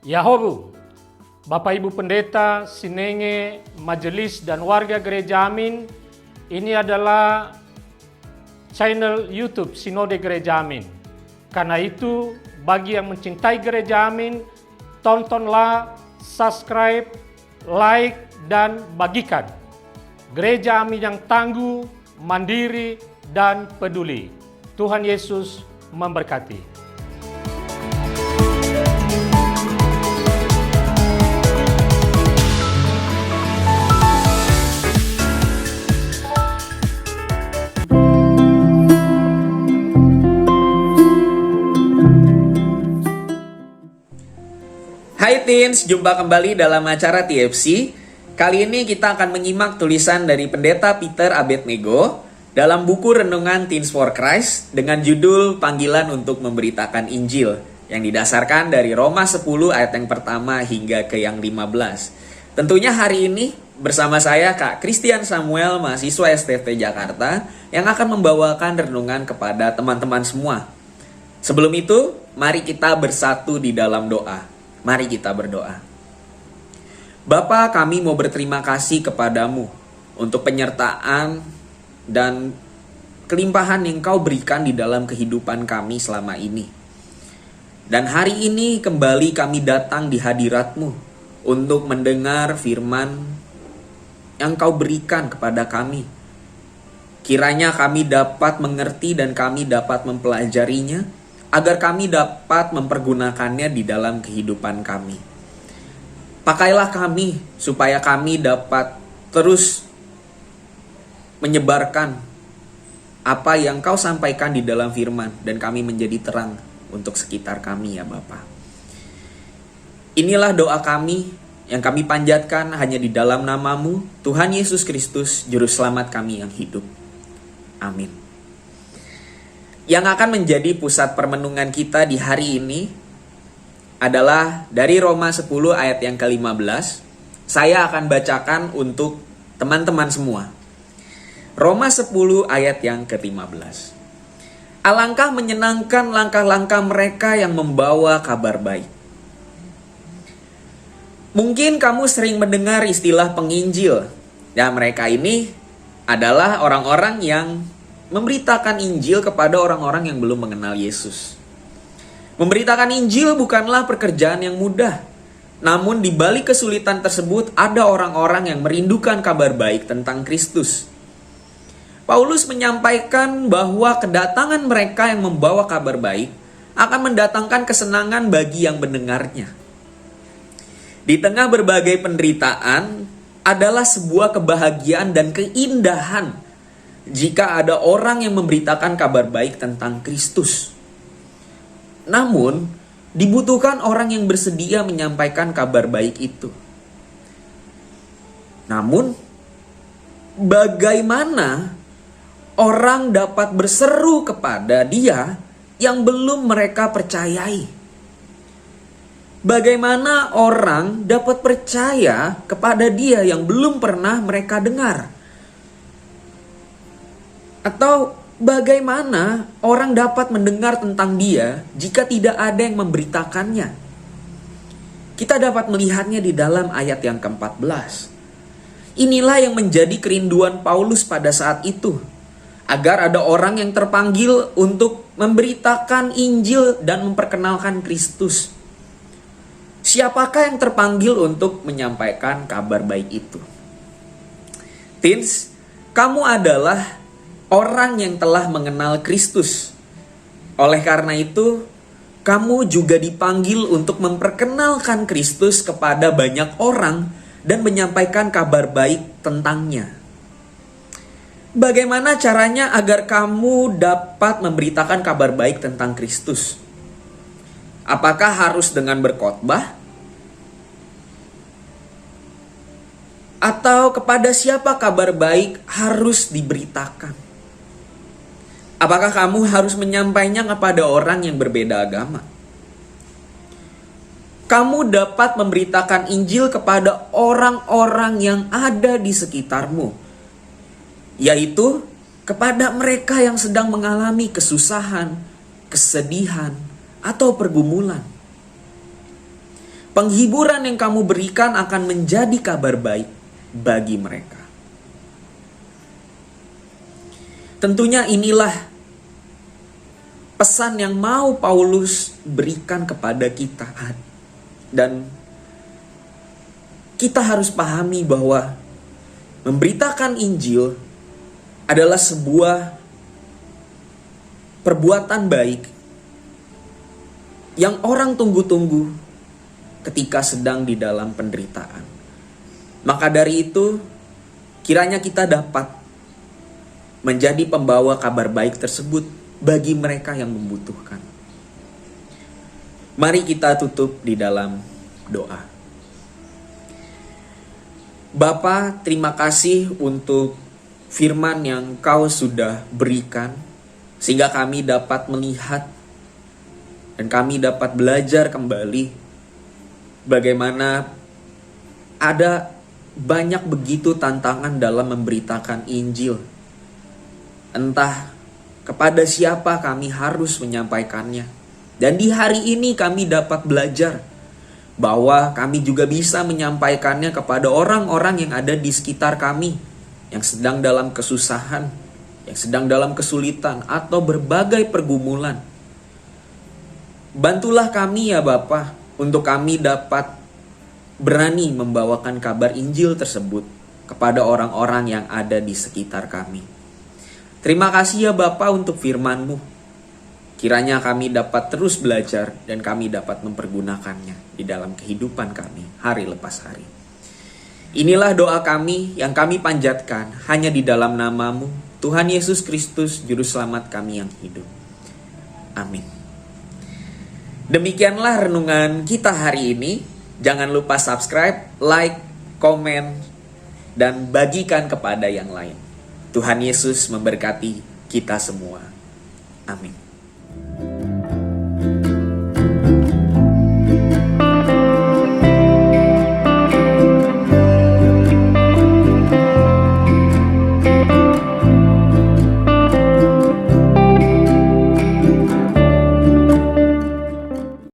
Yahobu, Bapak Ibu Pendeta, Sinenge, Majelis dan warga Gereja Amin, ini adalah channel YouTube Sinode Gereja Amin. Karena itu, bagi yang mencintai Gereja Amin, tontonlah, subscribe, like, dan bagikan. Gereja Amin yang tangguh, mandiri, dan peduli. Tuhan Yesus memberkati. Hai teens, jumpa kembali dalam acara TFC. Kali ini kita akan menyimak tulisan dari Pendeta Peter Abednego dalam buku Renungan Teens for Christ dengan judul Panggilan untuk Memberitakan Injil yang didasarkan dari Roma 10 ayat yang pertama hingga ke yang 15. Tentunya hari ini bersama saya Kak Christian Samuel, mahasiswa STT Jakarta yang akan membawakan renungan kepada teman-teman semua. Sebelum itu, mari kita bersatu di dalam doa. Mari kita berdoa. Bapa, kami mau berterima kasih kepadamu untuk penyertaan dan kelimpahan yang kau berikan di dalam kehidupan kami selama ini. Dan hari ini kembali kami datang di hadirat-Mu untuk mendengar firman yang kau berikan kepada kami. Kiranya kami dapat mengerti dan kami dapat mempelajarinya, agar kami dapat mempergunakannya di dalam kehidupan kami. Pakailah kami supaya kami dapat terus menyebarkan apa yang kau sampaikan di dalam firman dan kami menjadi terang untuk sekitar kami ya Bapa. Inilah doa kami yang kami panjatkan hanya di dalam nama-Mu, Tuhan Yesus Kristus, Juru Selamat kami yang hidup. Amin. Yang akan menjadi pusat permenungan kita di hari ini adalah dari Roma 10 ayat yang ke-15. Saya akan bacakan untuk teman-teman semua. Roma 10 ayat yang ke-15. Alangkah menyenangkan langkah-langkah mereka yang membawa kabar baik. Mungkin kamu sering mendengar istilah penginjil. Dan mereka ini adalah orang-orang yang memberitakan Injil kepada orang-orang yang belum mengenal Yesus. Memberitakan Injil bukanlah pekerjaan yang mudah. Namun di balik kesulitan tersebut ada orang-orang yang merindukan kabar baik tentang Kristus. Paulus menyampaikan bahwa kedatangan mereka yang membawa kabar baik akan mendatangkan kesenangan bagi yang mendengarnya. Di tengah berbagai penderitaan adalah sebuah kebahagiaan dan keindahan jika ada orang yang memberitakan kabar baik tentang Kristus. Namun, dibutuhkan orang yang bersedia menyampaikan kabar baik itu. Namun, bagaimana orang dapat berseru kepada dia yang belum mereka percayai? Bagaimana orang dapat percaya kepada dia yang belum pernah mereka dengar? Atau bagaimana orang dapat mendengar tentang dia jika tidak ada yang memberitakannya? Kita dapat melihatnya di dalam ayat yang ke-14. Inilah yang menjadi kerinduan Paulus pada saat itu, agar ada orang yang terpanggil untuk memberitakan Injil dan memperkenalkan Kristus. Siapakah yang terpanggil untuk menyampaikan kabar baik itu? Teens, kamu adalah orang yang telah mengenal Kristus. Oleh karena itu, kamu juga dipanggil untuk memperkenalkan Kristus kepada banyak orang dan menyampaikan kabar baik tentangnya. Bagaimana caranya agar kamu dapat memberitakan kabar baik tentang Kristus? Apakah harus dengan berkhotbah? Atau kepada siapa kabar baik harus diberitakan? Apakah kamu harus menyampaikannya kepada orang yang berbeda agama? Kamu dapat memberitakan Injil kepada orang-orang yang ada di sekitarmu, yaitu kepada mereka yang sedang mengalami kesusahan, kesedihan, atau pergumulan. Penghiburan yang kamu berikan akan menjadi kabar baik bagi mereka. Tentunya inilah pesan yang mau Paulus berikan kepada kita. Dan kita harus pahami bahwa memberitakan Injil adalah sebuah perbuatan baik yang orang tunggu-tunggu ketika sedang di dalam penderitaan. Maka dari itu, kiranya kita dapat menjadi pembawa kabar baik tersebut bagi mereka yang membutuhkan. Mari kita tutup di dalam doa. Bapa, terima kasih untuk firman yang Kau sudah berikan, sehingga kami dapat melihat dan kami dapat belajar kembali bagaimana ada banyak begitu tantangan dalam memberitakan Injil. Entah kepada siapa kami harus menyampaikannya. Dan di hari ini kami dapat belajar bahwa kami juga bisa menyampaikannya kepada orang-orang yang ada di sekitar kami, yang sedang dalam kesusahan, yang sedang dalam kesulitan, atau berbagai pergumulan. Bantulah kami ya Bapa, untuk kami dapat berani membawakan kabar Injil tersebut kepada orang-orang yang ada di sekitar kami. Terima kasih ya Bapa untuk firman-Mu. Kiranya kami dapat terus belajar dan kami dapat mempergunakannya di dalam kehidupan kami hari lepas hari. Inilah doa kami yang kami panjatkan hanya di dalam nama-Mu, Tuhan Yesus Kristus, Juru Selamat kami yang hidup. Amin. Demikianlah renungan kita hari ini. Jangan lupa subscribe, like, komen, dan bagikan kepada yang lain. Tuhan Yesus memberkati kita semua. Amin.